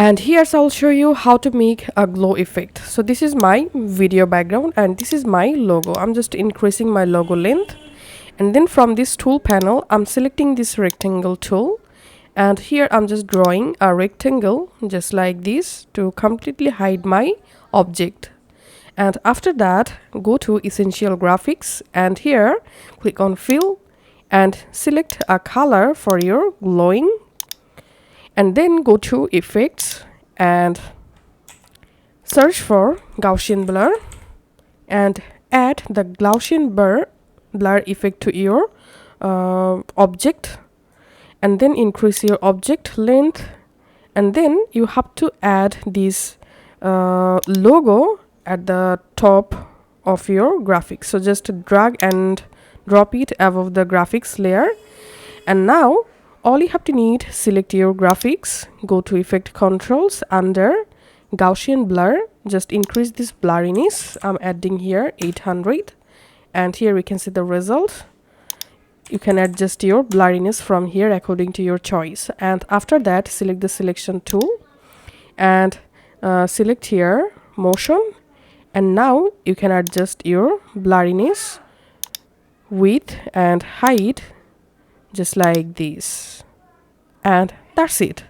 And here's I'll show you how to make a glow effect. So this is my video background and this is my logo. I'm just increasing my logo length, and then from this tool panel I'm selecting this rectangle tool, and here I'm just drawing a rectangle just like this to completely hide my object. And after that, go to Essential Graphics, and here click on Fill and select a color for your glowing, and then go to Effects and search for Gaussian blur and add the Gaussian blur effect to your object, and then increase your object length, and then you have to add this logo at the top of your graphics. So just drag and drop it above the graphics layer, and now all you have to need, select your graphics, go to Effect Controls, under Gaussian blur, just increase this blurriness. I'm adding here 800, and here we can see the result. You can adjust your blurriness from here according to your choice. And after that, select the selection tool and select here motion, and now you can adjust your blurriness, width and height just like this, and that's it.